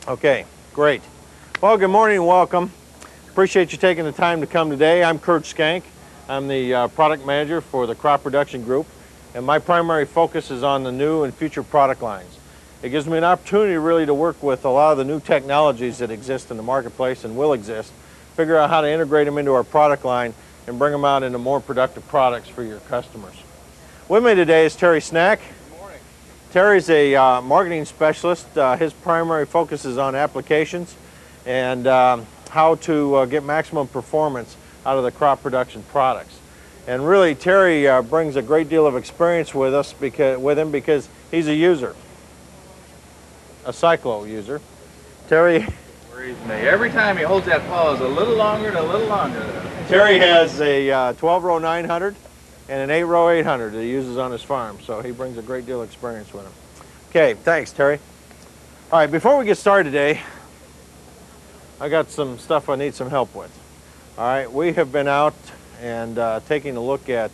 Okay, great. Well, good morning and welcome. Appreciate you taking the time to come today. I'm Kurt Skank. I'm the product manager for the crop production group, and my primary focus is on the new and future product lines. It gives me an opportunity really to work with a lot of the new technologies that exist in the marketplace and will exist, figure out how to integrate them into our product line and bring them out into more productive products for your customers. With me today is Terry Snack. Good morning. Terry's a marketing specialist. His primary focus is on applications and how to get maximum performance out of the crop production products. And really, Terry brings a great deal of experience with him because he's a user, a cyclo user. Terry. Worries me. Every time he holds that pause a little longer and a little longer. Terry has a 12-row 900 and an 8-row 800 that he uses on his farm, so he brings a great deal of experience with him. Okay, thanks, Terry. All right, before we get started today, I got some stuff I need some help with. All right, we have been out and taking a look at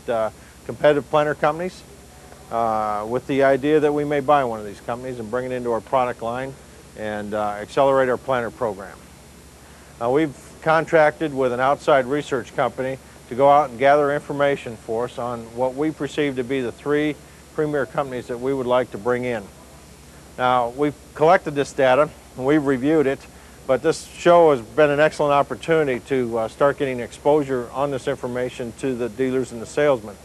competitive planter companies with the idea that we may buy one of these companies and bring it into our product line and accelerate our planter program. We've contracted with an outside research company to go out and gather information for us on what we perceive to be the 3 premier companies that we would like to bring in. Now, we've collected this data and we've reviewed it, but this show has been an excellent opportunity to start getting exposure on this information to the dealers and the salesmen.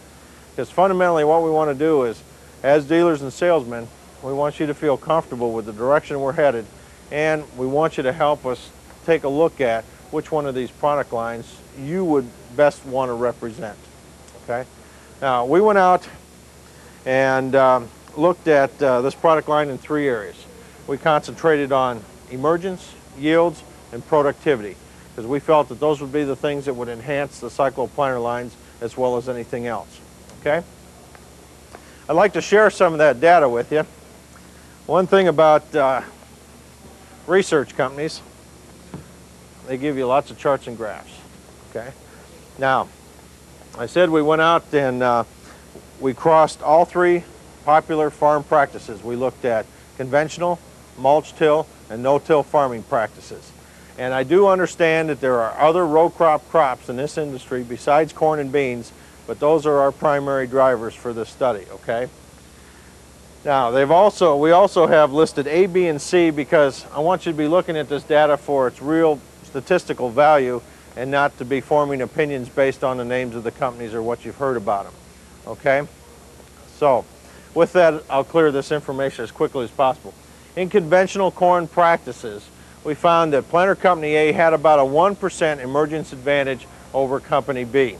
Because fundamentally what we want to do is, as dealers and salesmen, we want you to feel comfortable with the direction we're headed, and we want you to help us take a look at which one of these product lines you would best want to represent. Okay? Now, we went out and looked at this product line in 3 areas. We concentrated on emergence, yields, and productivity, because we felt that those would be the things that would enhance the cyclo planter lines as well as anything else. Okay? I'd like to share some of that data with you. One thing about research companies, they give you lots of charts and graphs. Okay? Now, I said we went out and we crossed all 3 popular farm practices. We looked at conventional, mulch-till, and no-till farming practices. And I do understand that there are other row crop crops in this industry besides corn and beans, but those are our primary drivers for this study, okay? Now, we also have listed A, B, and C because I want you to be looking at this data for its real statistical value and not to be forming opinions based on the names of the companies or what you've heard about them, okay? So, with that, I'll clear this information as quickly as possible. In conventional corn practices, we found that planter company A had about a 1% emergence advantage over company B.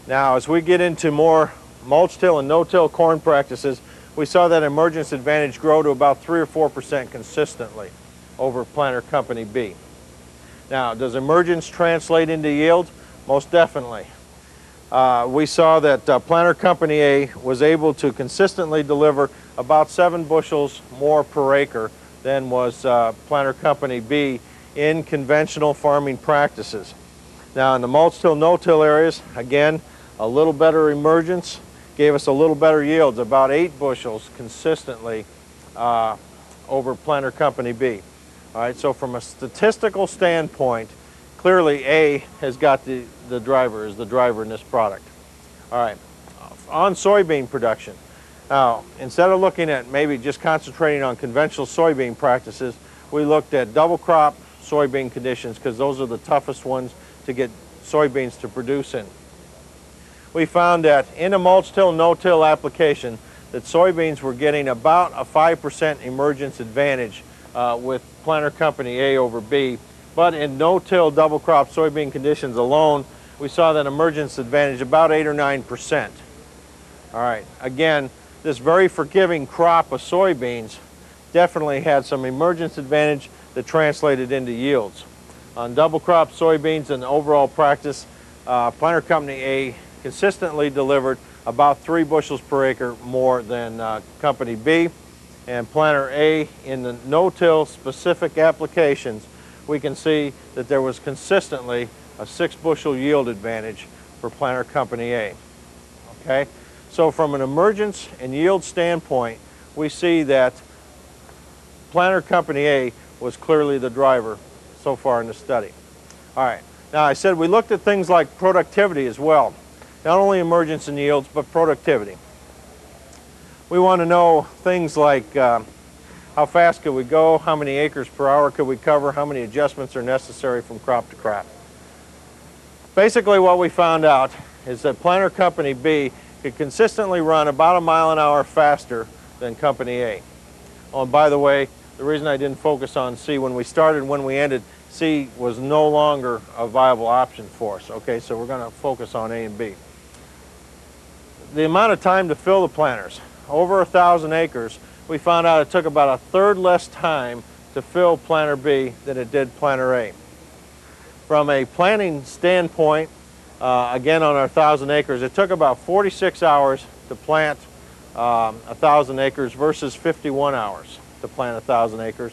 Now, as we get into more mulch-till and no-till corn practices, we saw that emergence advantage grow to about 3 or 4% consistently over planter company B. Now, does emergence translate into yield? Most definitely. We saw that planter company A was able to consistently deliver about 7 bushels more per acre than was planter company B in conventional farming practices. Now, in the mulch-till, no-till areas, again, a little better emergence gave us a little better yields, about 8 bushels consistently over planter company B. All right, so from a statistical standpoint, clearly A has got the driver in this product. All right, on soybean production. Now, instead of looking at maybe just concentrating on conventional soybean practices, we looked at double crop soybean conditions because those are the toughest ones to get soybeans to produce in. We found that in a mulch-till, no-till application, that soybeans were getting about a 5% emergence advantage with planter company A over B. But in no-till double crop soybean conditions alone, we saw that emergence advantage about 8 or 9%. All right, again, this very forgiving crop of soybeans definitely had some emergence advantage that translated into yields. On double crop soybeans in the overall practice, planter company A consistently delivered about 3 bushels per acre more than company B. And planter A in the no-till specific applications, we can see that there was consistently a 6 bushel yield advantage for planter company A. Okay? So from an emergence and yield standpoint, we see that planter company A was clearly the driver so far in the study. All right, now I said we looked at things like productivity as well. Not only emergence and yields, but productivity. We want to know things like how fast could we go, how many acres per hour could we cover, how many adjustments are necessary from crop to crop. Basically what we found out is that planter company B could consistently run about a mile an hour faster than company A. Oh, and by the way, the reason I didn't focus on C when we started and when we ended, C was no longer a viable option for us. Okay, so we're going to focus on A and B. The amount of time to fill the planters, over 1,000 acres, we found out it took about a third less time to fill planter B than it did planter A. From a planting standpoint, again on our 1,000 acres, it took about 46 hours to plant 1,000 acres versus 51 hours to plant 1,000 acres.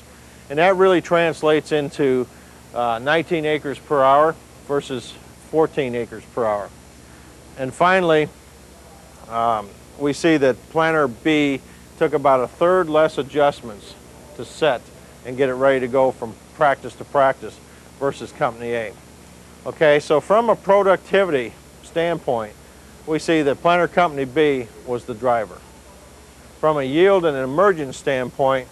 And that really translates into 19 acres per hour versus 14 acres per hour. And finally, we see that planter B took about a third less adjustments to set and get it ready to go from practice to practice versus company A. Okay, so from a productivity standpoint, we see that planter company B was the driver. From a yield and an emergence standpoint,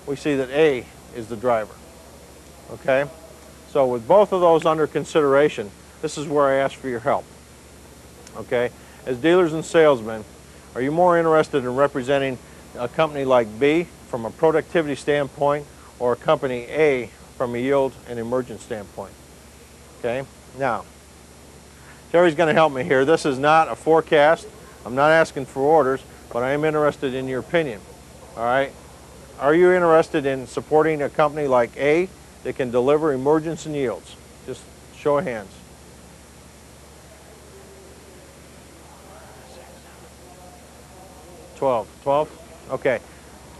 we see that A is the driver. Okay, so with both of those under consideration, this is where I ask for your help. Okay, as dealers and salesmen, are you more interested in representing a company like B from a productivity standpoint or a company A from a yield and emergence standpoint? Okay, now, Terry's going to help me here. This is not a forecast. I'm not asking for orders, but I am interested in your opinion. All right, are you interested in supporting a company like A that can deliver emergence and yields? Just show of hands. 12. 12? Okay.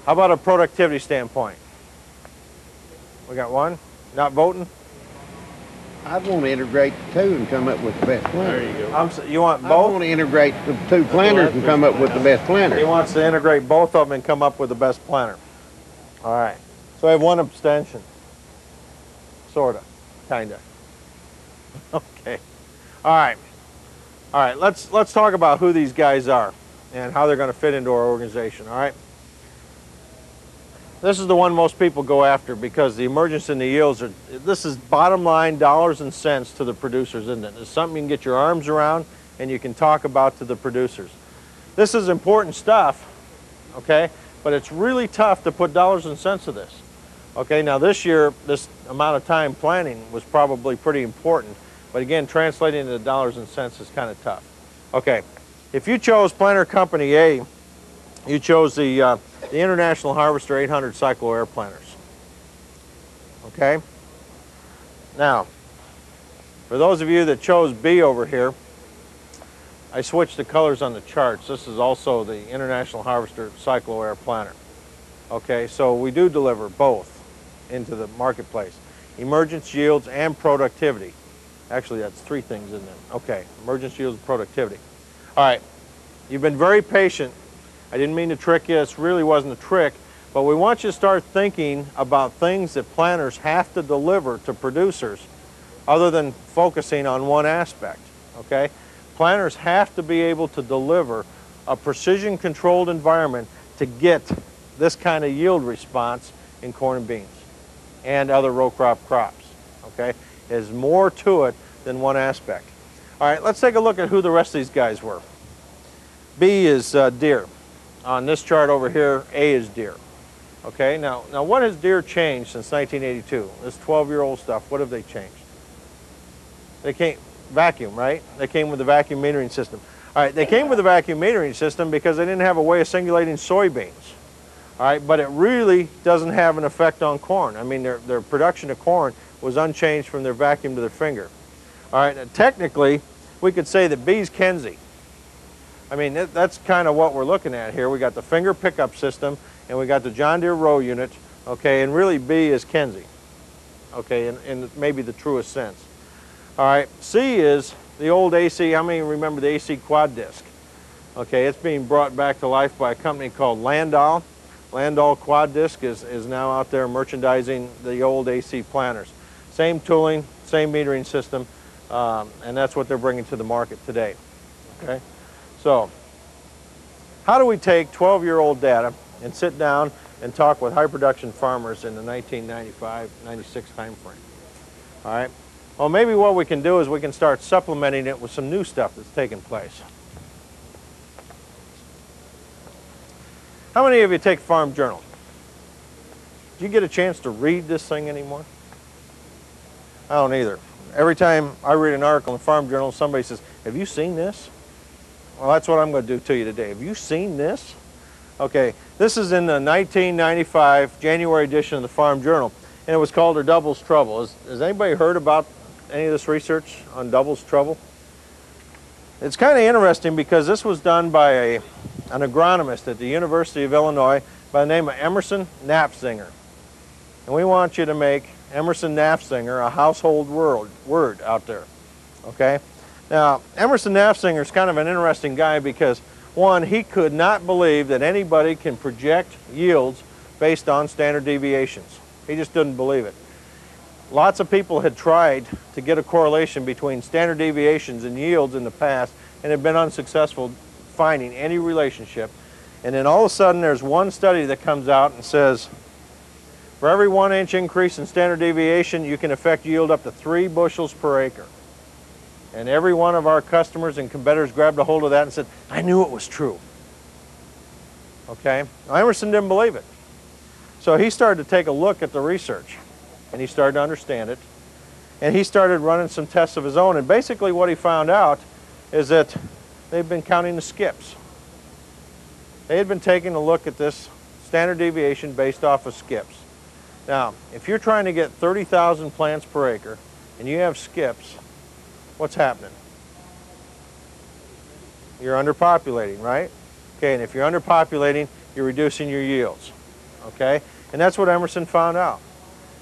How about a productivity standpoint? We got one? Not voting? I'd want to integrate the two and come up with the best planter. There you go. You want I both? want to integrate the two planters and come up with the best planter. He wants to integrate both of them and come up with the best planter. All right. So I have one abstention. Sort of. Kind of. Okay. All right. All right. Let's talk about who these guys are and how they're going to fit into our organization. All right. This is the one most people go after because the emergence and the yields are, this is bottom line dollars and cents to the producers, isn't it? It's something you can get your arms around and you can talk about to the producers. This is important stuff, okay, but it's really tough to put dollars and cents to this. Okay, now this year, this amount of time planning was probably pretty important, but again, translating into dollars and cents is kind of tough. Okay, if you chose planter company A, you chose the International Harvester 800 cyclo air planters. Okay? Now, for those of you that chose B over here, I switched the colors on the charts. This is also the International Harvester cyclo air planter. Okay, so we do deliver both into the marketplace. Emergence, yields, and productivity. Actually, that's three things, isn't it? Okay, emergence, yields, and productivity. All right, you've been very patient. I didn't mean to trick you. This really wasn't a trick, but we want you to start thinking about things that planters have to deliver to producers other than focusing on one aspect, okay? Planters have to be able to deliver a precision-controlled environment to get this kind of yield response in corn and beans and other row crop crops, okay? There's more to it than one aspect. All right, let's take a look at who the rest of these guys were. B is deer. On this chart over here, A is deer. Okay, now what has deer changed since 1982? This 12-year-old stuff, what have they changed? They came, vacuum, right? They came with the vacuum metering system. All right, they came with the vacuum metering system because they didn't have a way of singulating soybeans. All right, but it really doesn't have an effect on corn. I mean, their production of corn was unchanged from their vacuum to their finger. All right, now, technically, we could say that B's Kenzie. I mean, that's kind of what we're looking at here. We got the finger pickup system, and we got the John Deere row unit, okay, and really B is Kenzie, okay, in maybe the truest sense. All right, C is the old AC. How many remember the AC quad disc? Okay, it's being brought back to life by a company called Landau. Landau Quad Disc is now out there merchandising the old AC planters. Same tooling, same metering system, and that's what they're bringing to the market today. Okay, so how do we take 12-year-old data and sit down and talk with high production farmers in the 1995-96 time frame? All right, well, maybe what we can do is we can start supplementing it with some new stuff that's taking place. How many of you take Farm Journal? Do you get a chance to read this thing anymore? I don't either. Every time I read an article in Farm Journal, somebody says, have you seen this? Well, that's what I'm going to do to you today. Have you seen this? Okay, this is in the 1995 January edition of the Farm Journal, and it was called Or Double's Trouble. Has anybody heard about any of this research on Double's Trouble? It's kind of interesting because this was done by an agronomist at the University of Illinois by the name of Emerson Knapzinger. And we want you to make Emerson Knapzinger a household word out there, okay? Now, Emerson Knapzinger is kind of an interesting guy because, one, he could not believe that anybody can project yields based on standard deviations. He just didn't believe it. Lots of people had tried to get a correlation between standard deviations and yields in the past and have been unsuccessful finding any relationship. And then all of a sudden there's one study that comes out and says, for every 1 inch increase in standard deviation, you can affect yield up to 3 bushels per acre. And every one of our customers and competitors grabbed a hold of that and said, I knew it was true. Okay? Now, Emerson didn't believe it. So he started to take a look at the research, and he started to understand it. And he started running some tests of his own. And basically what he found out is that they've been counting the skips. They had been taking a look at this standard deviation based off of skips. Now, if you're trying to get 30,000 plants per acre and you have skips, what's happening? You're underpopulating, right? Okay, and if you're underpopulating, you're reducing your yields, okay? And that's what Emerson found out,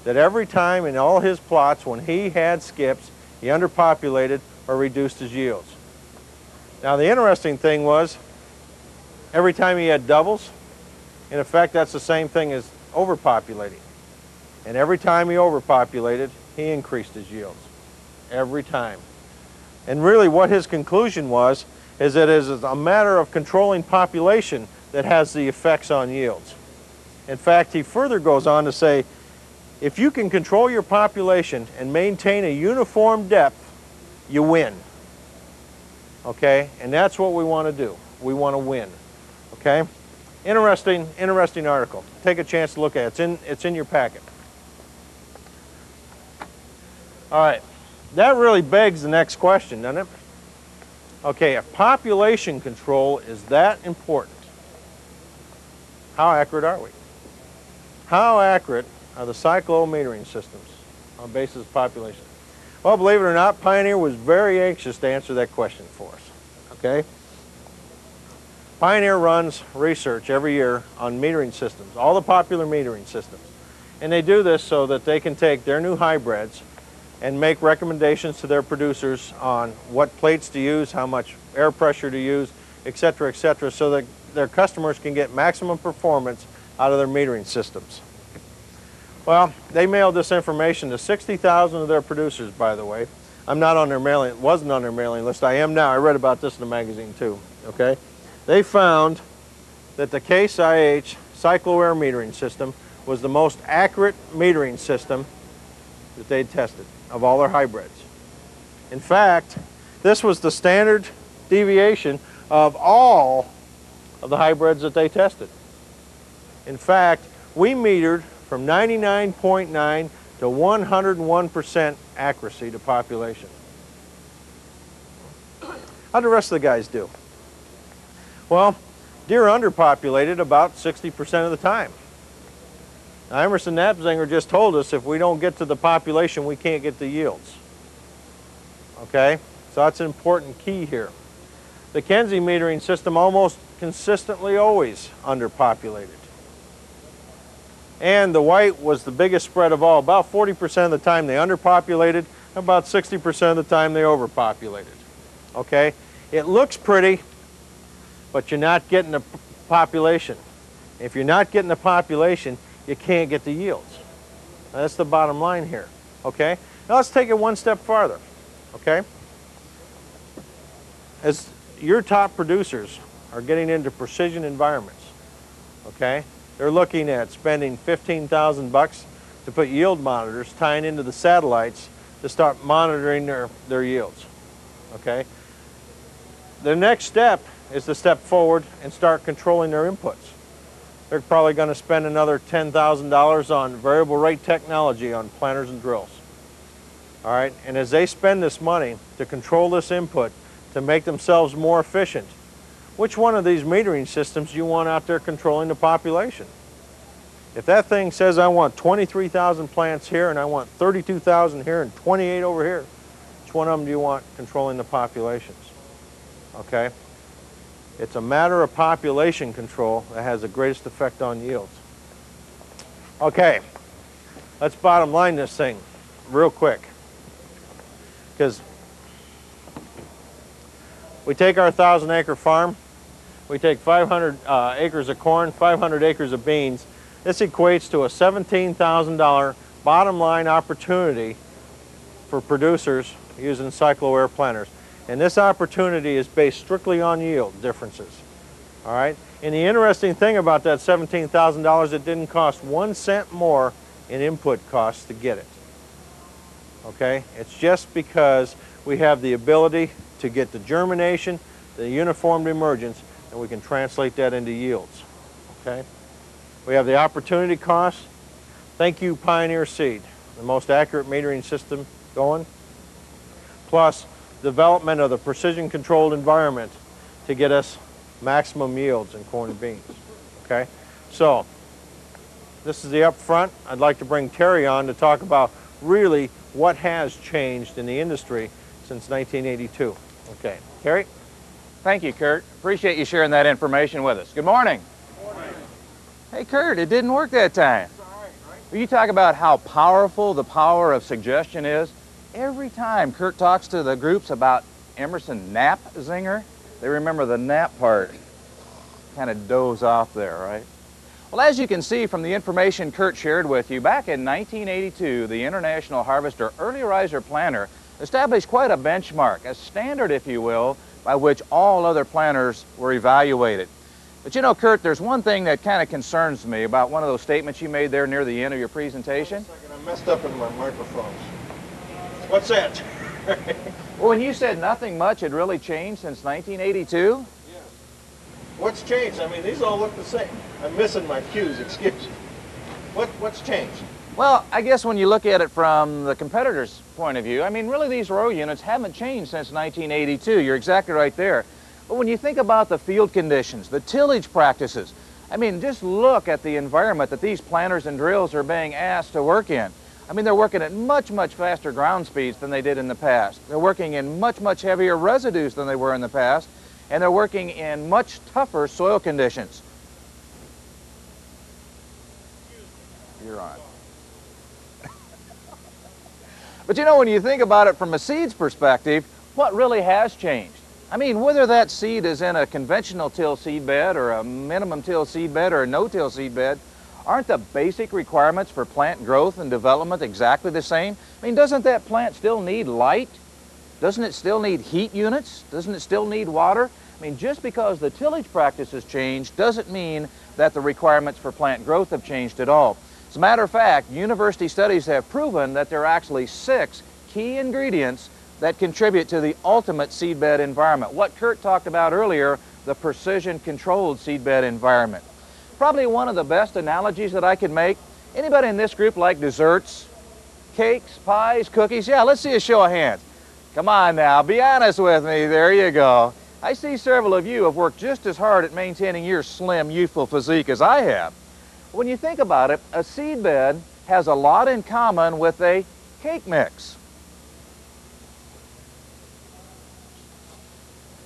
that every time in all his plots when he had skips, he underpopulated or reduced his yields. Now, the interesting thing was, every time he had doubles, in effect, that's the same thing as overpopulating. And every time he overpopulated, he increased his yields. Every time. And really what his conclusion was is that it is a matter of controlling population that has the effects on yields. In fact, he further goes on to say, if you can control your population and maintain a uniform depth, you win. Okay? And that's what we want to do. We want to win. Okay? Interesting article. Take a chance to look at it. It's in your packet. All right. That really begs the next question, doesn't it? Okay, if population control is that important, how accurate are we? How accurate are the cyclo-metering systems on the basis of population? Well, believe it or not, Pioneer was very anxious to answer that question for us, okay? Pioneer runs research every year on metering systems, all the popular metering systems. And they do this so that they can take their new hybrids and make recommendations to their producers on what plates to use, how much air pressure to use, et cetera, so that their customers can get maximum performance out of their metering systems. Well, they mailed this information to 60,000 of their producers, by the way. I'm not on their mailing, wasn't on their mailing list. I am now. I read about this in the magazine too, okay? They found that the Case IH cyclo-air metering system was the most accurate metering system that they'd tested of all their hybrids. In fact, this was the standard deviation of all of the hybrids that they tested. In fact, we metered from 99.9 to 101% accuracy to population. How'd the rest of the guys do? Well, deer underpopulated about 60% of the time. Now, Emerson Knapzinger just told us if we don't get to the population, we can't get the yields. Okay? So that's an important key here. The Kenzie metering system almost consistently always underpopulated. And the white was the biggest spread of all. About 40% of the time they underpopulated, about 60% of the time they overpopulated. Okay? It looks pretty, but you're not getting the population. If you're not getting the population, you can't get the yields. That's the bottom line here, okay? Now let's take it one step farther, okay? As your top producers are getting into precision environments, okay? They're looking at spending $15,000 to put yield monitors tying into the satellites to start monitoring their yields, okay? The next step is to step forward and start controlling their inputs. They're probably going to spend another $10,000 on variable rate technology on planters and drills. All right, and as they spend this money to control this input to make themselves more efficient, which one of these metering systems do you want out there controlling the population? If that thing says I want 23,000 plants here and I want 32,000 here and 28 over here, which one of them do you want controlling the populations? Okay? It's a matter of population control that has the greatest effect on yields. Okay, let's bottom line this thing real quick. Because we take our 1,000-acre farm, we take 500 acres of corn, 500 acres of beans. This equates to a $17,000 bottom line opportunity for producers using cyclo-air planters. And this opportunity is based strictly on yield differences. All right? And the interesting thing about that $17,000, it didn't cost 1 cent more in input costs to get it. Okay? It's just because we have the ability to get the germination, the uniformed emergence, and we can translate that into yields. Okay? We have the opportunity cost. Thank you, Pioneer Seed, the most accurate metering system going. Plus, development of the precision-controlled environment to get us maximum yields in corn and beans. Okay? So, this is the up front. I'd like to bring Terry on to talk about really what has changed in the industry since 1982. Okay, Terry? Thank you, Kurt. Appreciate you sharing that information with us. Good morning. Good morning. Hey, Kurt, it didn't work that time. It's all right, right? Will you talk about how powerful the power of suggestion is? Every time Kurt talks to the groups about Emerson Knapzinger, they remember the nap part. Kind of doze off there, right? Well, as you can see from the information Kurt shared with you, back in 1982, the International Harvester Early Riser Planter established quite a benchmark, a standard, if you will, by which all other planters were evaluated. But you know, Kurt, there's one thing that kind of concerns me about one of those statements you made there near the end of your presentation. Wait a second, I messed up in my microphones. What's that? Well, when you said nothing much had really changed since 1982? Yeah. What's changed? I mean, these all look the same. I'm missing my cues, excuse me. What's changed? Well, I guess when you look at it from the competitor's point of view, I mean, really these row units haven't changed since 1982. You're exactly right there. But when you think about the field conditions, the tillage practices, I mean, just look at the environment that these planters and drills are being asked to work in. I mean, they're working at much, much faster ground speeds than they did in the past. They're working in much, much heavier residues than they were in the past, and they're working in much tougher soil conditions. You're on. But you know, when you think about it from a seed's perspective, what really has changed? I mean, whether that seed is in a conventional till seed bed or a minimum till seed bed or a no-till seed bed, aren't the basic requirements for plant growth and development exactly the same? I mean, doesn't that plant still need light? Doesn't it still need heat units? Doesn't it still need water? I mean, just because the tillage practices changed doesn't mean that the requirements for plant growth have changed at all. As a matter of fact, university studies have proven that there are actually 6 key ingredients that contribute to the ultimate seedbed environment. What Kurt talked about earlier, the precision-controlled seedbed environment. Probably one of the best analogies that I could make. Anybody in this group like desserts? Cakes, pies, cookies? Yeah, let's see a show of hands. Come on now, be honest with me. There you go. I see several of you have worked just as hard at maintaining your slim, youthful physique as I have. When you think about it, a seedbed has a lot in common with a cake mix.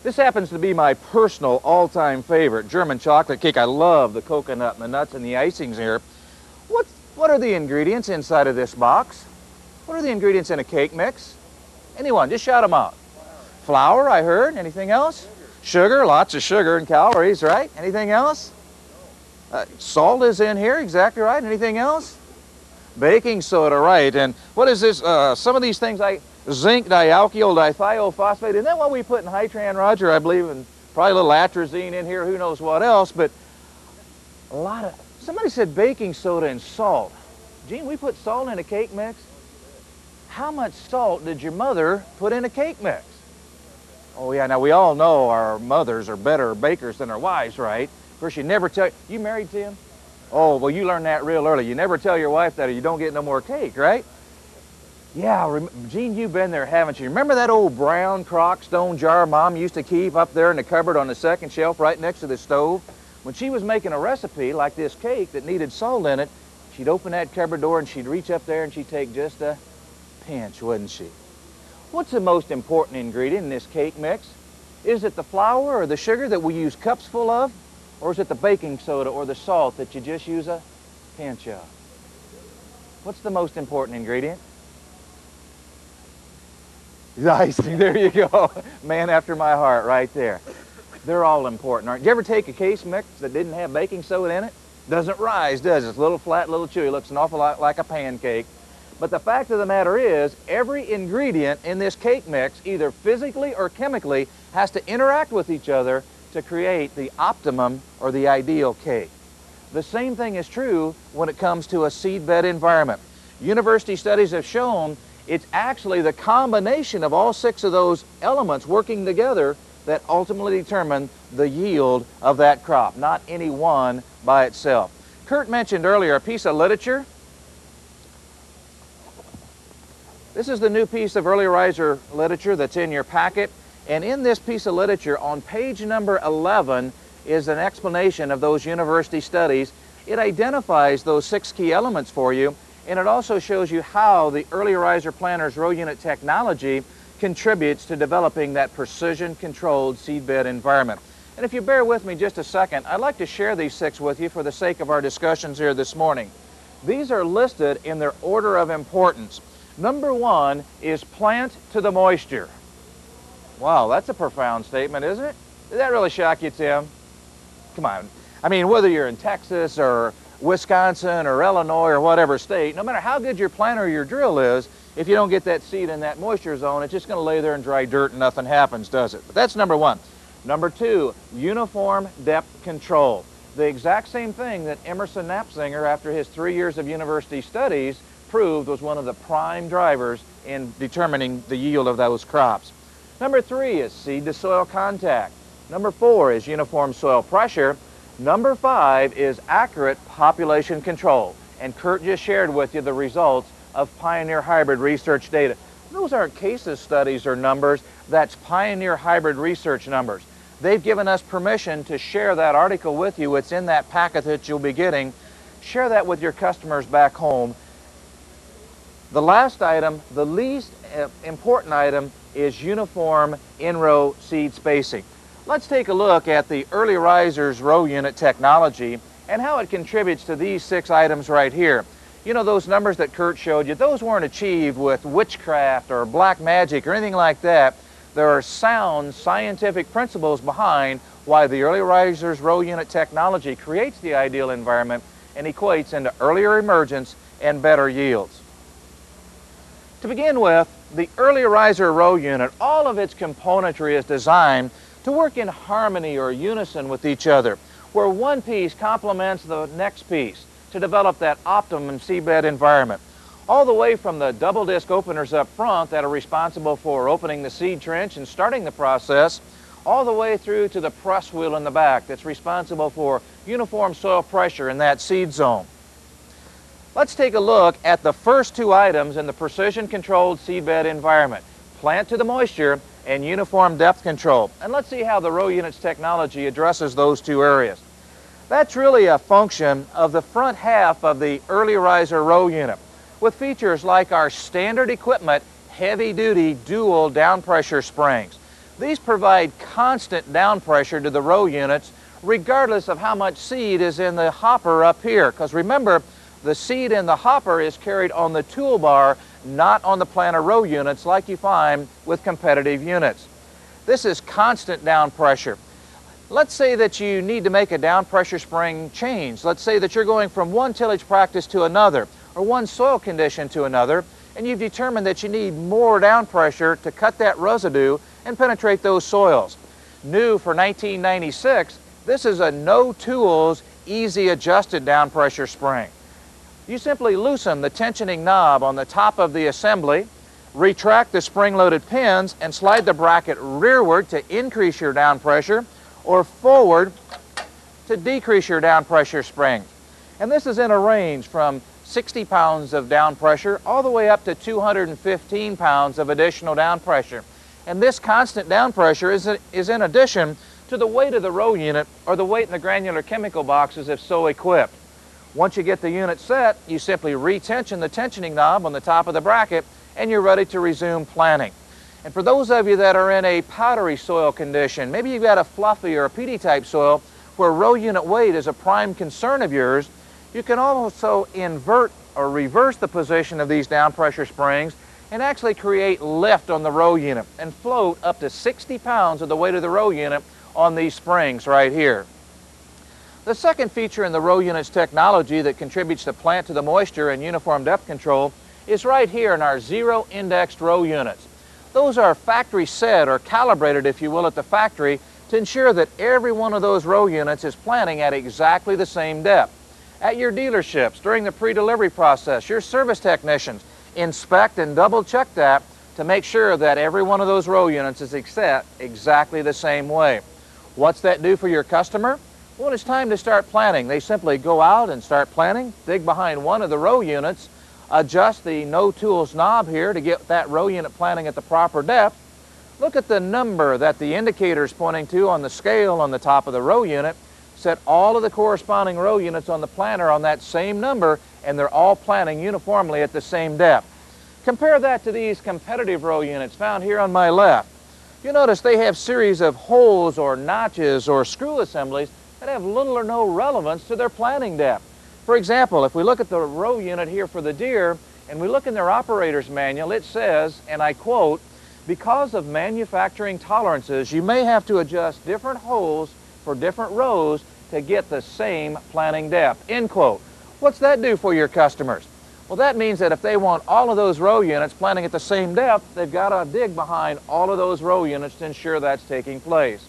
This happens to be my personal all-time favorite, German chocolate cake. I love the coconut and the nuts and the icings here. What are the ingredients inside of this box? What are the ingredients in a cake mix? Anyone, just shout them out. Flour, I heard. Anything else? Sugar, lots of sugar and calories, right? Anything else? Salt is in here, exactly right. Anything else? Baking soda, right. And what is this? Some of these things like zinc dialkyl dithiiophosphate. Isn't that what we put in Hitran, Roger? I believe, and probably a little atrazine in here, who knows what else, but a lot of, somebody said baking soda and salt. Gene, we put salt in a cake mix? How much salt did your mother put in a cake mix? Oh yeah, now we all know our mothers are better bakers than our wives, right? Of course, you never tell, you married, Tim? Oh, well, you learned that real early. You never tell your wife that or you don't get no more cake, right? Yeah, Gene, you've been there, haven't you? Remember that old brown crock stone jar Mom used to keep up there in the cupboard on the second shelf right next to the stove? When she was making a recipe like this cake that needed salt in it, she'd open that cupboard door and she'd reach up there and she'd take just a pinch, wouldn't she? What's the most important ingredient in this cake mix? Is it the flour or the sugar that we use cups full of? Or is it the baking soda or the salt that you just use a pinch of? What's the most important ingredient? The icing, there you go. Man after my heart right there. They're all important, aren't you? Did you ever take a case mix that didn't have baking soda in it? Doesn't rise, does it? It's a little flat, little chewy. Looks an awful lot like a pancake. But the fact of the matter is, every ingredient in this cake mix, either physically or chemically, has to interact with each other to create the optimum or the ideal cake. The same thing is true when it comes to a seedbed environment. University studies have shown it's actually the combination of all 6 of those elements working together that ultimately determine the yield of that crop, not any one by itself. Kurt mentioned earlier a piece of literature. This is the new piece of early riser literature that's in your packet. And in this piece of literature, on page number 11, is an explanation of those university studies. It identifies those 6 key elements for you, and it also shows you how the early riser planter's row unit technology contributes to developing that precision-controlled seedbed environment. And if you bear with me just a second, I'd like to share these 6 with you for the sake of our discussions here this morning. These are listed in their order of importance. Number 1 is plant to the moisture. Wow, that's a profound statement, isn't it? Did that really shock you, Tim? Come on. I mean, whether you're in Texas or Wisconsin or Illinois or whatever state, no matter how good your planter or your drill is, if you don't get that seed in that moisture zone, it's just going to lay there in dry dirt and nothing happens, does it? But that's number 1. Number 2, uniform depth control. The exact same thing that Emerson Knapsinger, after his 3 years of university studies, proved was one of the prime drivers in determining the yield of those crops. Number 3 is seed-to-soil contact. Number 4 is uniform soil pressure. Number 5 is accurate population control. And Kurt just shared with you the results of Pioneer Hybrid research data. Those aren't cases studies or numbers, that's Pioneer Hybrid research numbers. They've given us permission to share that article with you. It's in that packet that you'll be getting. Share that with your customers back home. The last item, the least important item, is uniform in-row seed spacing. Let's take a look at the early riser's row unit technology and how it contributes to these 6 items right here. You know, those numbers that Kurt showed you, those weren't achieved with witchcraft or black magic or anything like that. There are sound scientific principles behind why the early riser's row unit technology creates the ideal environment and equates into earlier emergence and better yields. To begin with, the early riser row unit, all of its componentry is designed to work in harmony or unison with each other, where one piece complements the next piece to develop that optimum seedbed environment. All the way from the double disc openers up front that are responsible for opening the seed trench and starting the process, all the way through to the press wheel in the back that's responsible for uniform soil pressure in that seed zone. Let's take a look at the first 2 items in the precision-controlled seedbed environment, plant to the moisture and uniform depth control. And let's see how the row unit's technology addresses those 2 areas. That's really a function of the front half of the early riser row unit, with features like our standard equipment heavy-duty dual down pressure springs. These provide constant down pressure to the row units regardless of how much seed is in the hopper up here, because remember, the seed in the hopper is carried on the toolbar, not on the planter row units like you find with competitive units. This is constant down pressure. Let's say that you need to make a down pressure spring change. Let's say that you're going from one tillage practice to another, or one soil condition to another, and you've determined that you need more down pressure to cut that residue and penetrate those soils. New for 1996, this is a no tools, easy adjusted down pressure spring. You simply loosen the tensioning knob on the top of the assembly, retract the spring-loaded pins, and slide the bracket rearward to increase your down pressure, or forward to decrease your down pressure spring. And this is in a range from 60 pounds of down pressure all the way up to 215 pounds of additional down pressure. And this constant down pressure is in addition to the weight of the row unit or the weight in the granular chemical boxes if so equipped. Once you get the unit set, you simply retension the tensioning knob on the top of the bracket and you're ready to resume planting. And for those of you that are in a powdery soil condition, maybe you've got a fluffy or a peaty type soil where row unit weight is a prime concern of yours, you can also invert or reverse the position of these down pressure springs and actually create lift on the row unit and float up to 60 pounds of the weight of the row unit on these springs right here. The second feature in the row unit's technology that contributes to plant to the moisture and uniform depth control is right here in our zero indexed row units. Those are factory set or calibrated, if you will, at the factory to ensure that every one of those row units is planting at exactly the same depth. At your dealerships, during the pre-delivery process, your service technicians inspect and double check that to make sure that every one of those row units is set exactly the same way. What's that do for your customer? When it's time to start planting, they simply go out and start planting, dig behind one of the row units, adjust the no tools knob here to get that row unit planting at the proper depth. Look at the number that the indicator is pointing to on the scale on the top of the row unit. Set all of the corresponding row units on the planter on that same number, and they're all planting uniformly at the same depth. Compare that to these competitive row units found here on my left. You'll notice they have series of holes or notches or screw assemblies that have little or no relevance to their planting depth. For example, if we look at the row unit here for the deer and we look in their operator's manual, it says, and I quote, "Because of manufacturing tolerances, you may have to adjust different holes for different rows to get the same planting depth," end quote. What's that do for your customers? Well, that means that if they want all of those row units planting at the same depth, they've got to dig behind all of those row units to ensure that's taking place.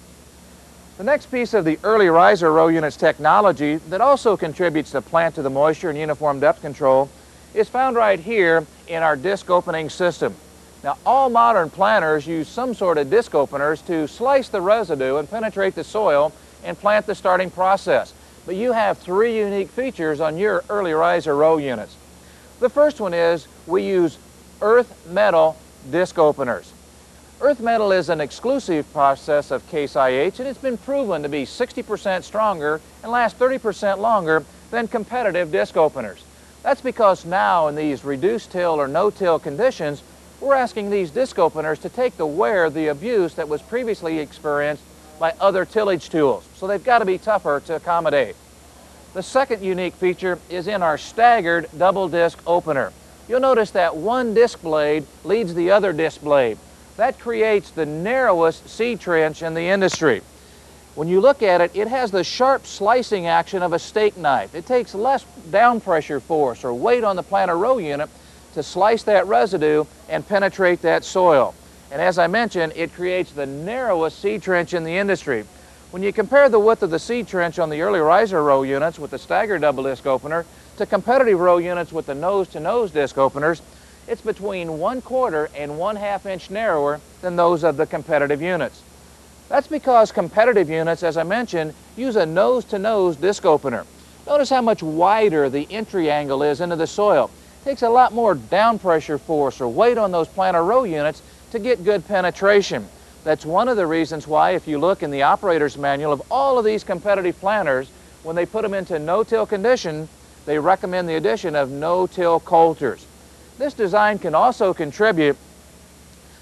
The next piece of the early riser row units technology that also contributes to plant to the moisture and uniform depth control is found right here in our disc opening system. Now, all modern planters use some sort of disc openers to slice the residue and penetrate the soil and plant the starting process. But you have three unique features on your early riser row units. The first one is we use earth metal disc openers. Earth metal is an exclusive process of Case IH, and it's been proven to be 60% stronger and last 30% longer than competitive disc openers. That's because now in these reduced till or no-till conditions, we're asking these disc openers to take the wear, the abuse that was previously experienced by other tillage tools. So they've got to be tougher to accommodate. The second unique feature is in our staggered double disc opener. You'll notice that one disc blade leads the other disc blade. That creates the narrowest seed trench in the industry. When you look at it, it has the sharp slicing action of a steak knife. It takes less down pressure force or weight on the planter row unit to slice that residue and penetrate that soil. And as I mentioned, it creates the narrowest seed trench in the industry. When you compare the width of the seed trench on the early riser row units with the Steiger double disc opener to competitive row units with the nose-to-nose disc openers, it's between 1/4 and 1/2 inch narrower than those of the competitive units. That's because competitive units, as I mentioned, use a nose-to-nose disc opener. Notice how much wider the entry angle is into the soil. It takes a lot more down pressure force or weight on those planter row units to get good penetration. That's one of the reasons why, if you look in the operator's manual of all of these competitive planters, when they put them into no-till condition, they recommend the addition of no-till coulters. This design can also contribute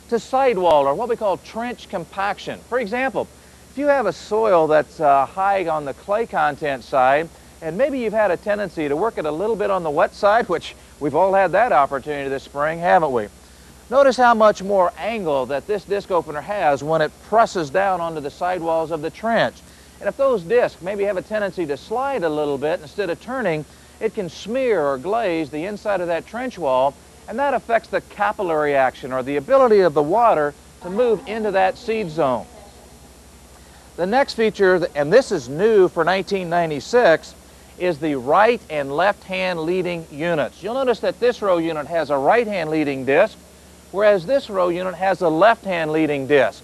to sidewall or what we call trench compaction. For example, if you have a soil that's high on the clay content side, and maybe you've had a tendency to work it a little bit on the wet side, which we've all had that opportunity this spring, haven't we? Notice how much more angle that this disc opener has when it presses down onto the sidewalls of the trench. And if those discs maybe have a tendency to slide a little bit instead of turning, it can smear or glaze the inside of that trench wall, and that affects the capillary action, or the ability of the water to move into that seed zone. The next feature, and this is new for 1996, is the right and left hand leading units. You'll notice that this row unit has a right hand leading disc, whereas this row unit has a left hand leading disc.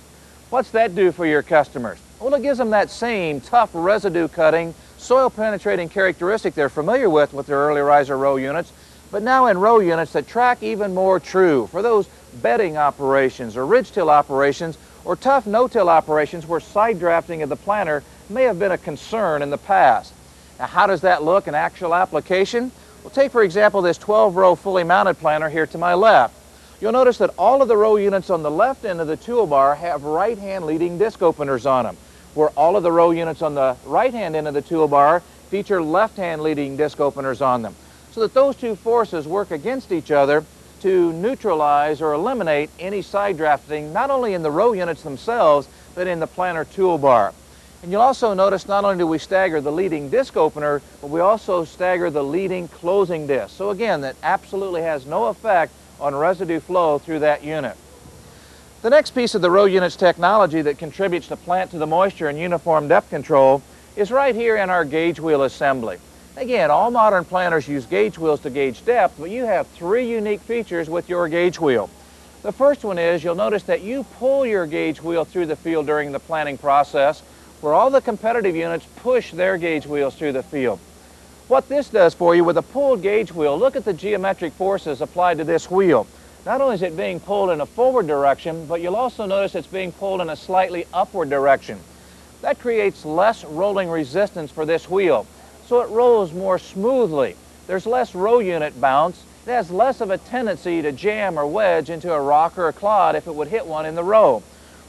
What's that do for your customers? Well, it gives them that same tough residue cutting, soil penetrating characteristic they're familiar with their early riser row units, but now in row units that track even more true for those bedding operations or ridge till operations or tough no-till operations where side drafting of the planter may have been a concern in the past. Now, how does that look in actual application? Well, take for example this 12-row fully mounted planter here to my left. You'll notice that all of the row units on the left end of the toolbar have right-hand leading disc openers on them, where all of the row units on the right-hand end of the toolbar feature left-hand leading disc openers on them, so that those two forces work against each other to neutralize or eliminate any side drafting, not only in the row units themselves, but in the planter toolbar. And you'll also notice not only do we stagger the leading disc opener, but we also stagger the leading closing disc. So again, that absolutely has no effect on residue flow through that unit. The next piece of the row unit's technology that contributes to plant to the moisture and uniform depth control is right here in our gauge wheel assembly. Again, all modern planters use gauge wheels to gauge depth, but you have three unique features with your gauge wheel. The first one is you'll notice that you pull your gauge wheel through the field during the planting process, where all the competitive units push their gauge wheels through the field. What this does for you with a pulled gauge wheel, look at the geometric forces applied to this wheel. Not only is it being pulled in a forward direction, but you'll also notice it's being pulled in a slightly upward direction. That creates less rolling resistance for this wheel, so it rolls more smoothly. There's less row unit bounce. It has less of a tendency to jam or wedge into a rock or a clod if it would hit one in the row.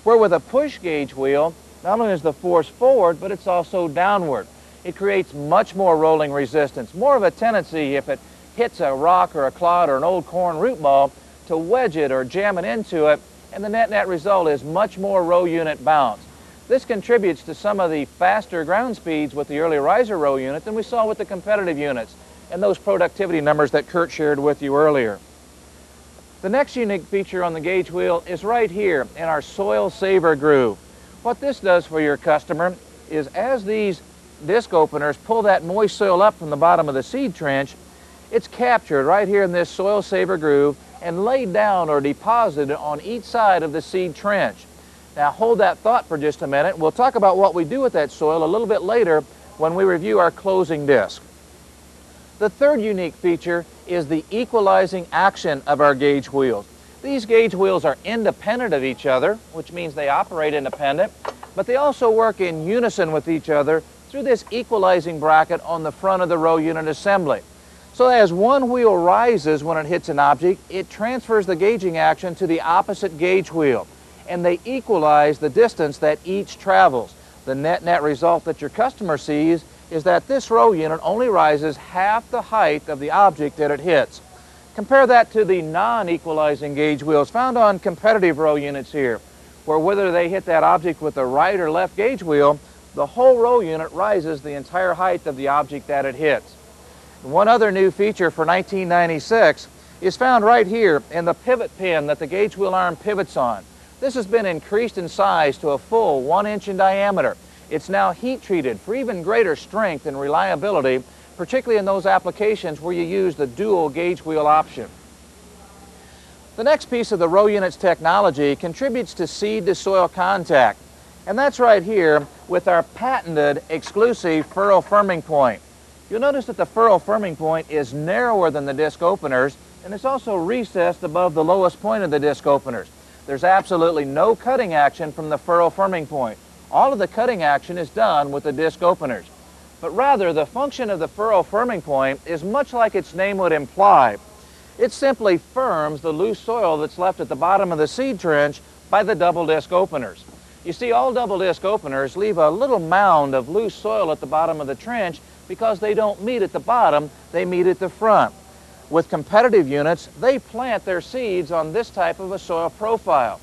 Where with a push gauge wheel, not only is the force forward, but it's also downward. It creates much more rolling resistance, more of a tendency if it hits a rock or a clod or an old corn root ball to wedge it or jam it into it, and the net result is much more row unit bounce. This contributes to some of the faster ground speeds with the early riser row unit than we saw with the competitive units and those productivity numbers that Kurt shared with you earlier. The next unique feature on the gauge wheel is right here in our soil saver groove. What this does for your customer is as these disc openers pull that moist soil up from the bottom of the seed trench, it's captured right here in this soil saver groove and laid down or deposited on each side of the seed trench. Now hold that thought for just a minute. We'll talk about what we do with that soil a little bit later when we review our closing disc. The third unique feature is the equalizing action of our gauge wheels. These gauge wheels are independent of each other, which means they operate independent, but they also work in unison with each other through this equalizing bracket on the front of the row unit assembly. So as one wheel rises when it hits an object, it transfers the gauging action to the opposite gauge wheel, and they equalize the distance that each travels. The net result that your customer sees is that this row unit only rises half the height of the object that it hits. Compare that to the non-equalizing gauge wheels found on competitive row units here, where whether they hit that object with the right or left gauge wheel, the whole row unit rises the entire height of the object that it hits. One other new feature for 1996 is found right here in the pivot pin that the gauge wheel arm pivots on. This has been increased in size to a full 1 inch in diameter. It's now heat treated for even greater strength and reliability, particularly in those applications where you use the dual gauge wheel option. The next piece of the row unit's technology contributes to seed to soil contact, and that's right here with our patented exclusive furrow firming point. You'll notice that the furrow firming point is narrower than the disc openers, and it's also recessed above the lowest point of the disc openers. There's absolutely no cutting action from the furrow firming point. All of the cutting action is done with the disc openers. But rather, the function of the furrow firming point is much like its name would imply. It simply firms the loose soil that's left at the bottom of the seed trench by the double disc openers. You see, all double disc openers leave a little mound of loose soil at the bottom of the trench because they don't meet at the bottom, they meet at the front. With competitive units, they plant their seeds on this type of a soil profile.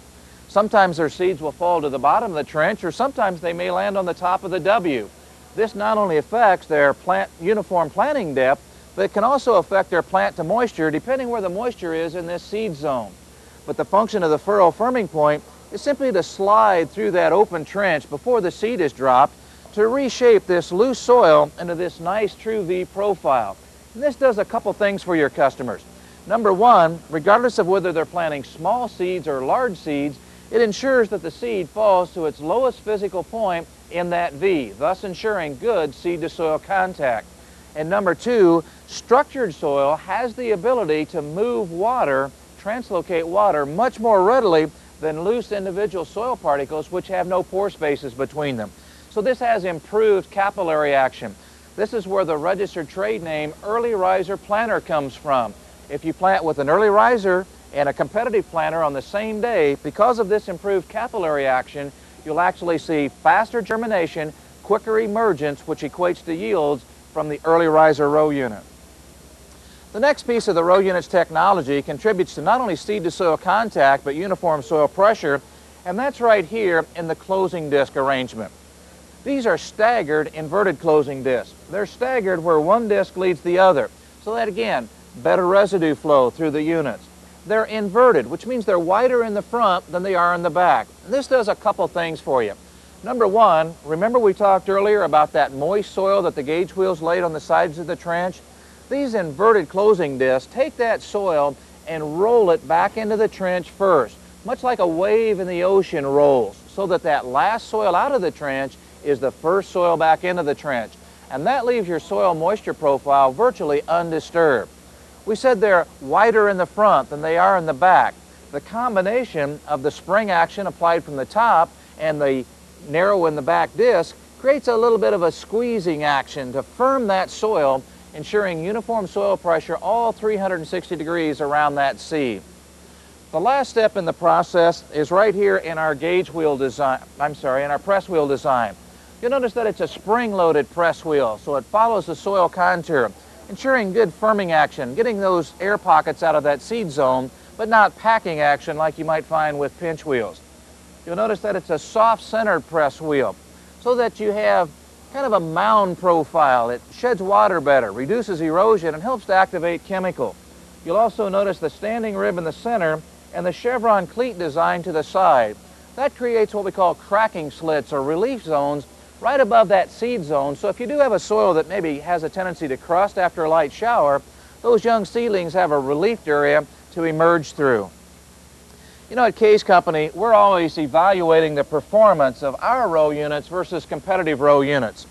Sometimes their seeds will fall to the bottom of the trench, or sometimes they may land on the top of the W. This not only affects their uniform planting depth, but it can also affect their plant to moisture depending where the moisture is in this seed zone. But the function of the furrow firming point is simply to slide through that open trench before the seed is dropped to reshape this loose soil into this nice true V profile. And this does a couple things for your customers. Number one, regardless of whether they're planting small seeds or large seeds, it ensures that the seed falls to its lowest physical point in that V, thus ensuring good seed-to-soil contact. And number two, structured soil has the ability to move water, translocate water, much more readily than loose individual soil particles which have no pore spaces between them. So this has improved capillary action. This is where the registered trade name early riser planter comes from. If you plant with an early riser and a competitive planter on the same day, because of this improved capillary action, you'll actually see faster germination, quicker emergence, which equates to yields from the early riser row unit. The next piece of the row unit's technology contributes to not only seed-to-soil contact, but uniform soil pressure, and that's right here in the closing disc arrangement. These are staggered inverted closing discs. They're staggered where one disc leads the other, so that again, better residue flow through the units. They're inverted, which means they're wider in the front than they are in the back. And this does a couple things for you. Number one, remember we talked earlier about that moist soil that the gauge wheels laid on the sides of the trench? These inverted closing discs take that soil and roll it back into the trench first, much like a wave in the ocean rolls, so that that last soil out of the trench is the first soil back into the trench. And that leaves your soil moisture profile virtually undisturbed. We said they're wider in the front than they are in the back. The combination of the spring action applied from the top and the narrow in the back disc creates a little bit of a squeezing action to firm that soil, ensuring uniform soil pressure all 360 degrees around that seed. The last step in the process is right here in our gauge wheel design, in our press wheel design. You'll notice that it's a spring-loaded press wheel, so it follows the soil contour, ensuring good firming action, getting those air pockets out of that seed zone, but not packing action like you might find with pinch wheels. You'll notice that it's a soft-centered press wheel, so that you have kind of a mound profile. It sheds water better, reduces erosion, and helps to activate chemical. You'll also notice the standing rib in the center and the chevron cleat design to the side. That creates what we call cracking slits or relief zones right above that seed zone. So if you do have a soil that maybe has a tendency to crust after a light shower, those young seedlings have a relief area to emerge through. You know, at Case Company, we're always evaluating the performance of our row units versus competitive row units.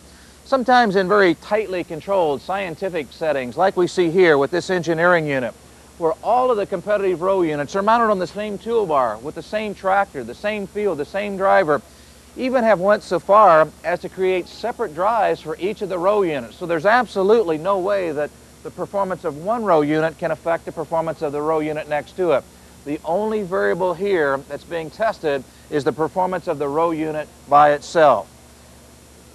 Sometimes in very tightly controlled scientific settings, like we see here with this engineering unit, where all of the competitive row units are mounted on the same toolbar, with the same tractor, the same field, the same driver, even have went so far as to create separate drives for each of the row units. So there's absolutely no way that the performance of one row unit can affect the performance of the row unit next to it. The only variable here that's being tested is the performance of the row unit by itself.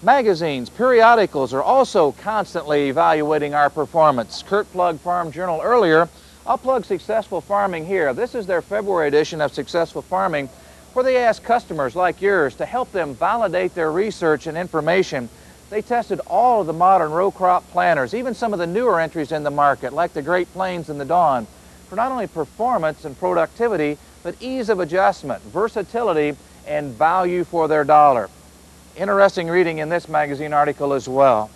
Magazines, periodicals are also constantly evaluating our performance. Kurt plugged Farm Journal earlier. I'll plug Successful Farming here. This is their February edition of Successful Farming, where they ask customers like yours to help them validate their research and information. They tested all of the modern row crop planters, even some of the newer entries in the market, like the Great Plains and the Dawn, for not only performance and productivity, but ease of adjustment, versatility, and value for their dollar. Interesting reading in this magazine article as well.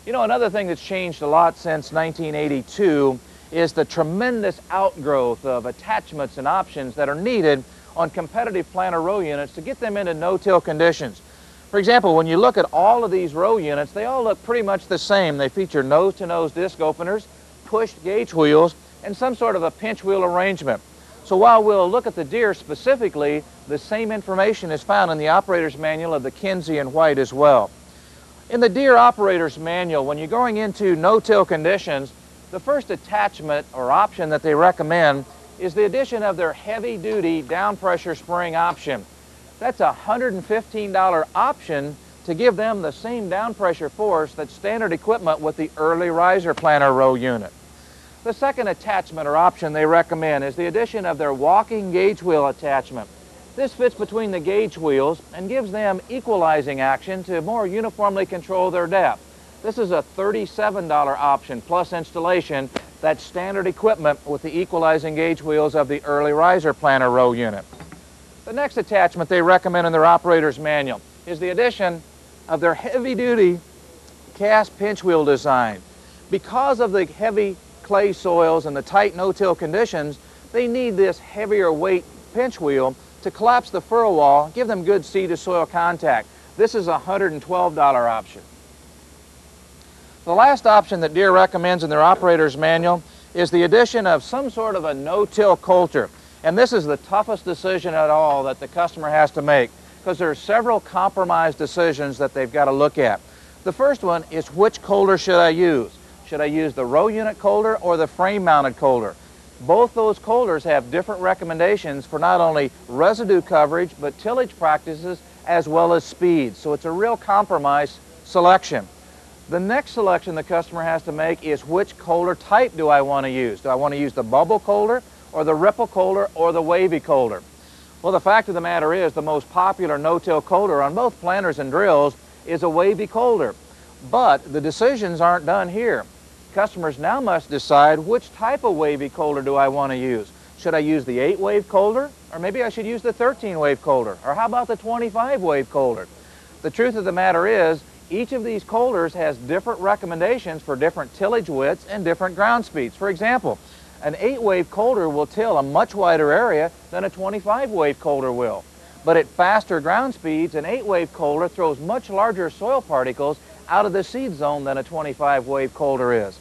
You know, another thing that's changed a lot since 1982 is the tremendous outgrowth of attachments and options that are needed on competitive planter row units to get them into no-till conditions. For example, when you look at all of these row units, they all look pretty much the same. They feature nose-to-nose disc openers, pushed gauge wheels, and some sort of a pinch wheel arrangement. So while we'll look at the Deere specifically, the same information is found in the operator's manual of the Kinsey and White as well. In the Deere operator's manual, when you're going into no-till conditions, the first attachment or option that they recommend is the addition of their heavy-duty down pressure spring option. That's a $115 option to give them the same down pressure force that's standard equipment with the early riser planter row unit. The second attachment or option they recommend is the addition of their walking gauge wheel attachment. This fits between the gauge wheels and gives them equalizing action to more uniformly control their depth. This is a $37 option plus installation. That's standard equipment with the equalizing gauge wheels of the early riser planter row unit. The next attachment they recommend in their operator's manual is the addition of their heavy-duty cast pinch wheel design. Because of the heavy clay soils and the tight no-till conditions, they need this heavier weight pinch wheel to collapse the furrow wall, give them good seed-to-soil contact. This is a $112 option. The last option that Deere recommends in their operator's manual is the addition of some sort of a no-till coulter. And this is the toughest decision at all that the customer has to make, because there are several compromise decisions that they've got to look at. The first one is, which coulter should I use? Should I use the row unit coulter or the frame-mounted coulter? Both those coulters have different recommendations for not only residue coverage, but tillage practices as well as speed. So it's a real compromise selection. The next selection the customer has to make is, which coulter type do I want to use? Do I want to use the bubble coulter or the ripple coulter or the wavy coulter? Well, the fact of the matter is the most popular no-till coulter on both planters and drills is a wavy coulter. But the decisions aren't done here. Customers now must decide, which type of wavy coulter do I want to use? Should I use the 8-wave coulter? Or maybe I should use the 13-wave coulter? Or how about the 25-wave coulter? The truth of the matter is, each of these coulters has different recommendations for different tillage widths and different ground speeds. For example, an 8-wave coulter will till a much wider area than a 25-wave coulter will. But at faster ground speeds, an 8-wave coulter throws much larger soil particles out of the seed zone than a 25-wave coulter is.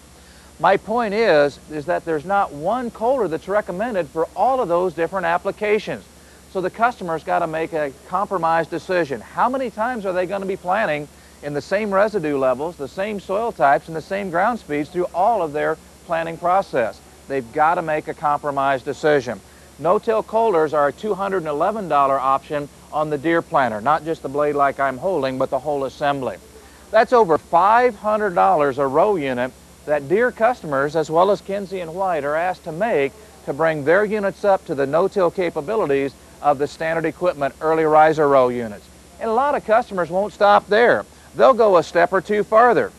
My point is that there's not one coulter that's recommended for all of those different applications. So the customer's got to make a compromise decision. How many times are they going to be planting in the same residue levels, the same soil types, and the same ground speeds through all of their planting process? They've got to make a compromise decision. No-till coulters are a $211 option on the Deere planter, not just the blade like I'm holding, but the whole assembly. That's over $500 a row unit that Deere customers, as well as Kinsey and White, are asked to make to bring their units up to the no-till capabilities of the standard equipment early riser row units. And a lot of customers won't stop there. They'll go a step or two farther.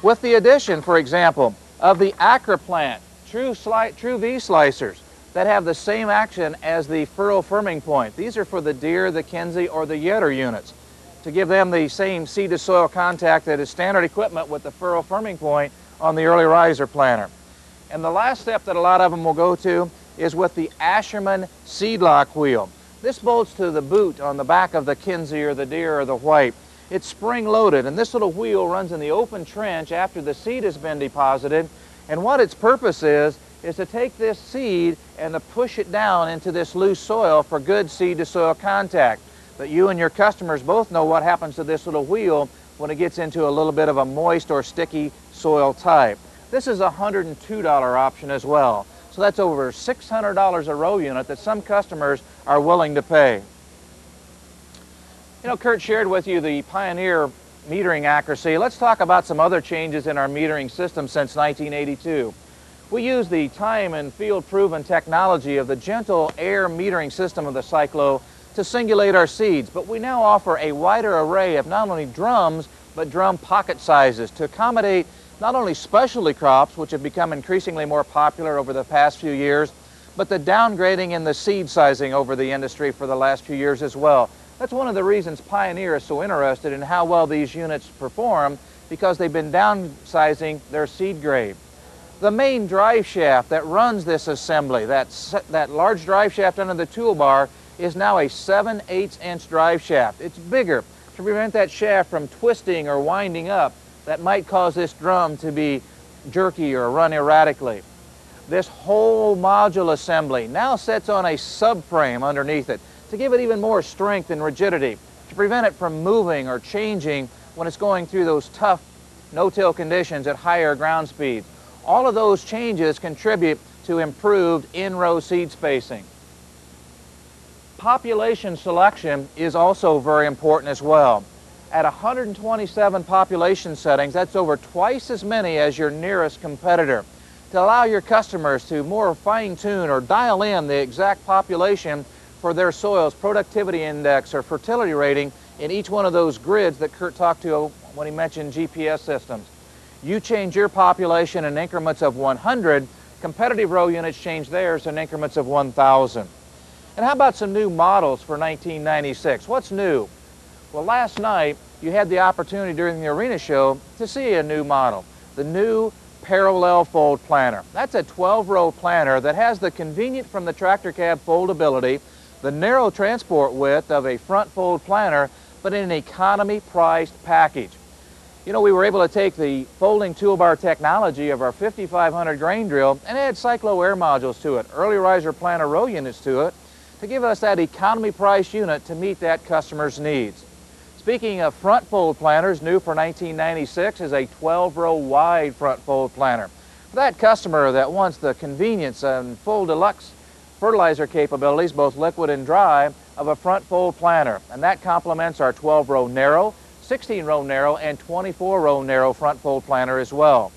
With the addition, for example, of the AcroPlant True V slicers that have the same action as the furrow firming point. These are for the Deere, the Kinsey, or the Yetter units, to give them the same seed-to-soil contact that is standard equipment with the furrow firming point on the early riser planter. And the last step that a lot of them will go to is with the Asherman seed lock wheel. This bolts to the boot on the back of the Kinsey or the Deere or the White. It's spring-loaded, and this little wheel runs in the open trench after the seed has been deposited. And what its purpose is to take this seed and to push it down into this loose soil for good seed-to-soil contact. But you and your customers both know what happens to this little wheel when it gets into a little bit of a moist or sticky soil type. This is a $102 option as well. So that's over $600 a row unit that some customers are willing to pay. You know, Kurt shared with you the Pioneer metering accuracy. Let's talk about some other changes in our metering system since 1982. We use the time and field proven technology of the gentle air metering system of the Cyclo to singulate our seeds, but we now offer a wider array of not only drums, but drum pocket sizes to accommodate not only specialty crops, which have become increasingly more popular over the past few years, but the downgrading in the seed sizing over the industry for the last few years as well. That's one of the reasons Pioneer is so interested in how well these units perform, because they've been downsizing their seed grade. The main drive shaft that runs this assembly, that large drive shaft under the toolbar, is now a 7/8" drive shaft. It's bigger to prevent that shaft from twisting or winding up that might cause this drum to be jerky or run erratically. This whole module assembly now sits on a subframe underneath it to give it even more strength and rigidity, to prevent it from moving or changing when it's going through those tough no-till conditions at higher ground speeds. All of those changes contribute to improved in-row seed spacing. Population selection is also very important as well. At 127 population settings, that's over twice as many as your nearest competitor. To allow your customers to more fine-tune or dial in the exact population for their soil's productivity index or fertility rating in each one of those grids that Kurt talked to when he mentioned GPS systems. You change your population in increments of 100, competitive row units change theirs in increments of 1,000. And how about some new models for 1996? What's new? Well, last night you had the opportunity during the arena show to see a new model, the new parallel fold planter. That's a 12-row planter that has the convenient from the tractor cab foldability, the narrow transport width of a front fold planter, but in an economy priced package. You know, we were able to take the folding toolbar technology of our 5500 grain drill and add cyclo air modules to it, early riser planter row units to it, to give us that economy price unit to meet that customer's needs. Speaking of front fold planters, new for 1996 is a 12-row wide front fold planter. For that customer that wants the convenience and full deluxe fertilizer capabilities, both liquid and dry, of a front fold planter. And that complements our 12-row narrow, 16-row narrow, and 24-row narrow front fold planter as well.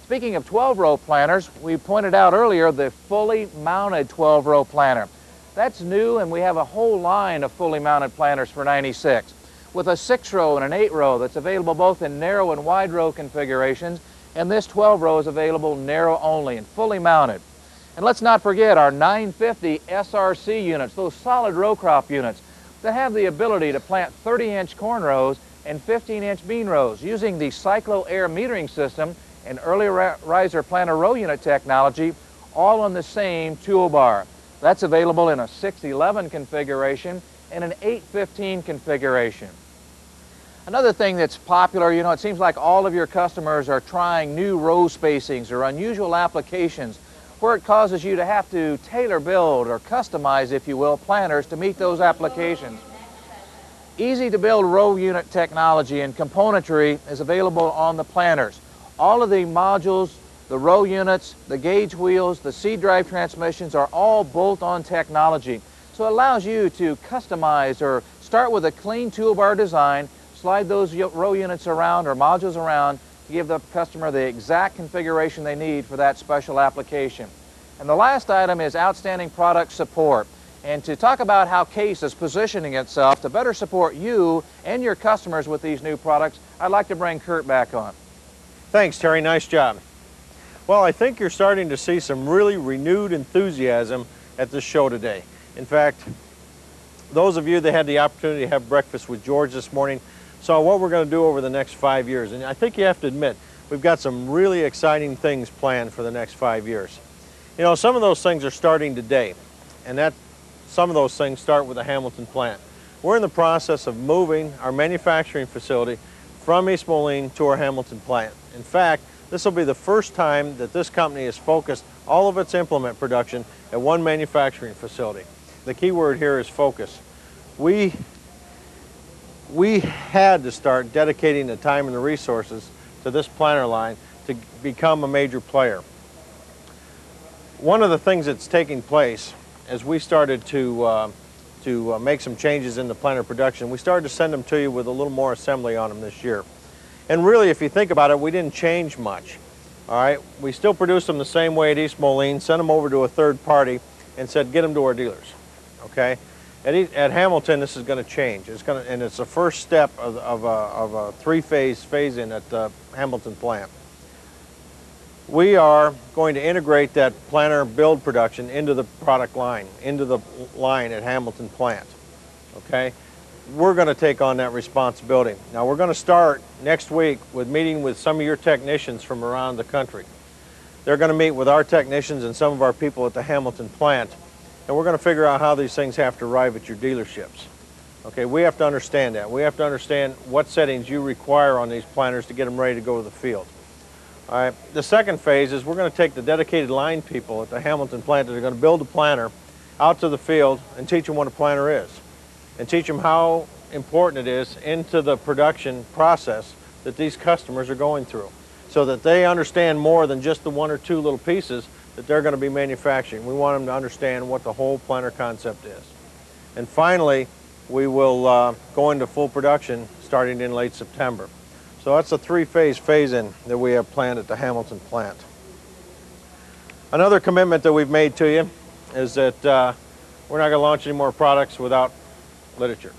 Speaking of 12-row planters, we pointed out earlier the fully mounted 12-row planter. That's new, and we have a whole line of fully mounted planters for 96. With a 6-row and an 8-row that's available both in narrow and wide row configurations, and this 12-row is available narrow only and fully mounted. And let's not forget our 950 SRC units, those solid row crop units that have the ability to plant 30-inch corn rows and 15-inch bean rows using the cyclo air metering system and early riser planter row unit technology, all on the same toolbar. That's available in a 611 configuration and an 815 configuration. Another thing that's popular, you know, it seems like all of your customers are trying new row spacings or unusual applications where it causes you to have to tailor build or customize, if you will, planters to meet those applications. Easy to build row unit technology and componentry is available on the planters. All of the modules, the row units, the gauge wheels, the seed drive transmissions are all bolt-on technology. So it allows you to customize or start with a clean toolbar design, slide those row units around or modules around to give the customer the exact configuration they need for that special application. And the last item is outstanding product support. And to talk about how Case is positioning itself to better support you and your customers with these new products, I'd like to bring Kurt back on. Thanks, Terry. Nice job. Well, I think you're starting to see some really renewed enthusiasm at this show today. In fact, those of you that had the opportunity to have breakfast with George this morning saw what we're going to do over the next 5 years. And I think you have to admit, we've got some really exciting things planned for the next 5 years. You know, some of those things are starting today, and some of those things start with the Hamilton plant. We're in the process of moving our manufacturing facility from East Moline to our Hamilton plant. In fact, this will be the first time that this company has focused all of its implement production at one manufacturing facility. The key word here is focus. We had to start dedicating the time and the resources to this planter line to become a major player. One of the things that's taking place as we started to make some changes in the planter production, we started to send them to you with a little more assembly on them this year. And really, if you think about it, we didn't change much. All right, we still produced them the same way at East Moline, sent them over to a third party, and said, get them to our dealers. Okay. At Hamilton, this is going to change. And it's the first step of a three-phase phase-in at the Hamilton plant. We are going to integrate that planter build production into the product line, into the line at Hamilton plant. Okay, we're going to take on that responsibility. Now we're going to start next week with meeting with some of your technicians from around the country. They're going to meet with our technicians and some of our people at the Hamilton plant. And we're going to figure out how these things have to arrive at your dealerships. Okay, we have to understand that. We have to understand what settings you require on these planters to get them ready to go to the field. All right, the second phase is we're going to take the dedicated line people at the Hamilton plant that are going to build a planter out to the field and teach them what a planter is. And teach them how important it is into the production process that these customers are going through. So that they understand more than just the one or two little pieces that they're going to be manufacturing. We want them to understand what the whole planter concept is. And finally, we will go into full production starting in late September. So that's a three-phase phase-in that we have planned at the Hamilton plant. Another commitment that we've made to you is that we're not going to launch any more products without literature.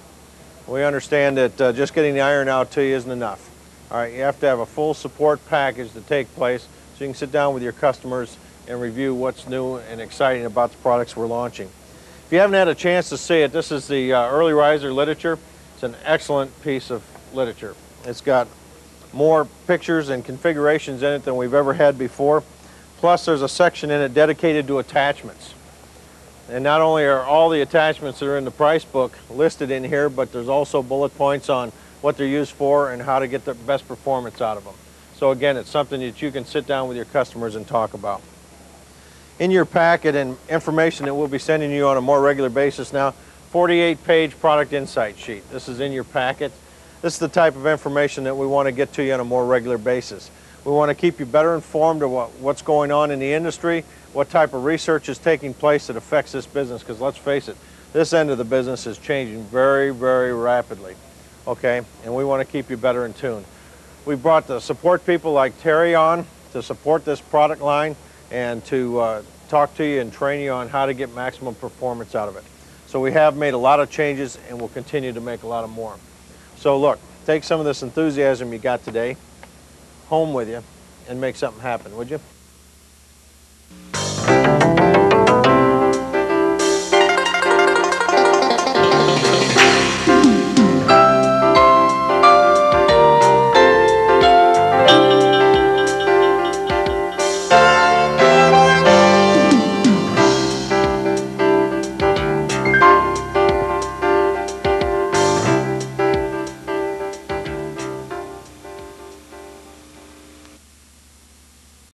We understand that just getting the iron out to you isn't enough. All right, you have to have a full support package to take place so you can sit down with your customers and review what's new and exciting about the products we're launching. If you haven't had a chance to see it, this is the early riser literature. It's an excellent piece of literature. It's got more pictures and configurations in it than we've ever had before. Plus there's a section in it dedicated to attachments. And not only are all the attachments that are in the price book listed in here, but there's also bullet points on what they're used for and how to get the best performance out of them. So again, it's something that you can sit down with your customers and talk about. In your packet and information that we'll be sending you on a more regular basis now, 48-page product insight sheet. This is in your packet. This is the type of information that we want to get to you on a more regular basis. We want to keep you better informed of what's going on in the industry, what type of research is taking place that affects this business, because let's face it, this end of the business is changing very, very rapidly, okay? And we want to keep you better in tune. We brought the support people like Terry on to support this product line and to talk to you and train you on how to get maximum performance out of it. So we have made a lot of changes and we'll continue to make a lot of more. So look, take some of this enthusiasm you got today home with you and make something happen, would you?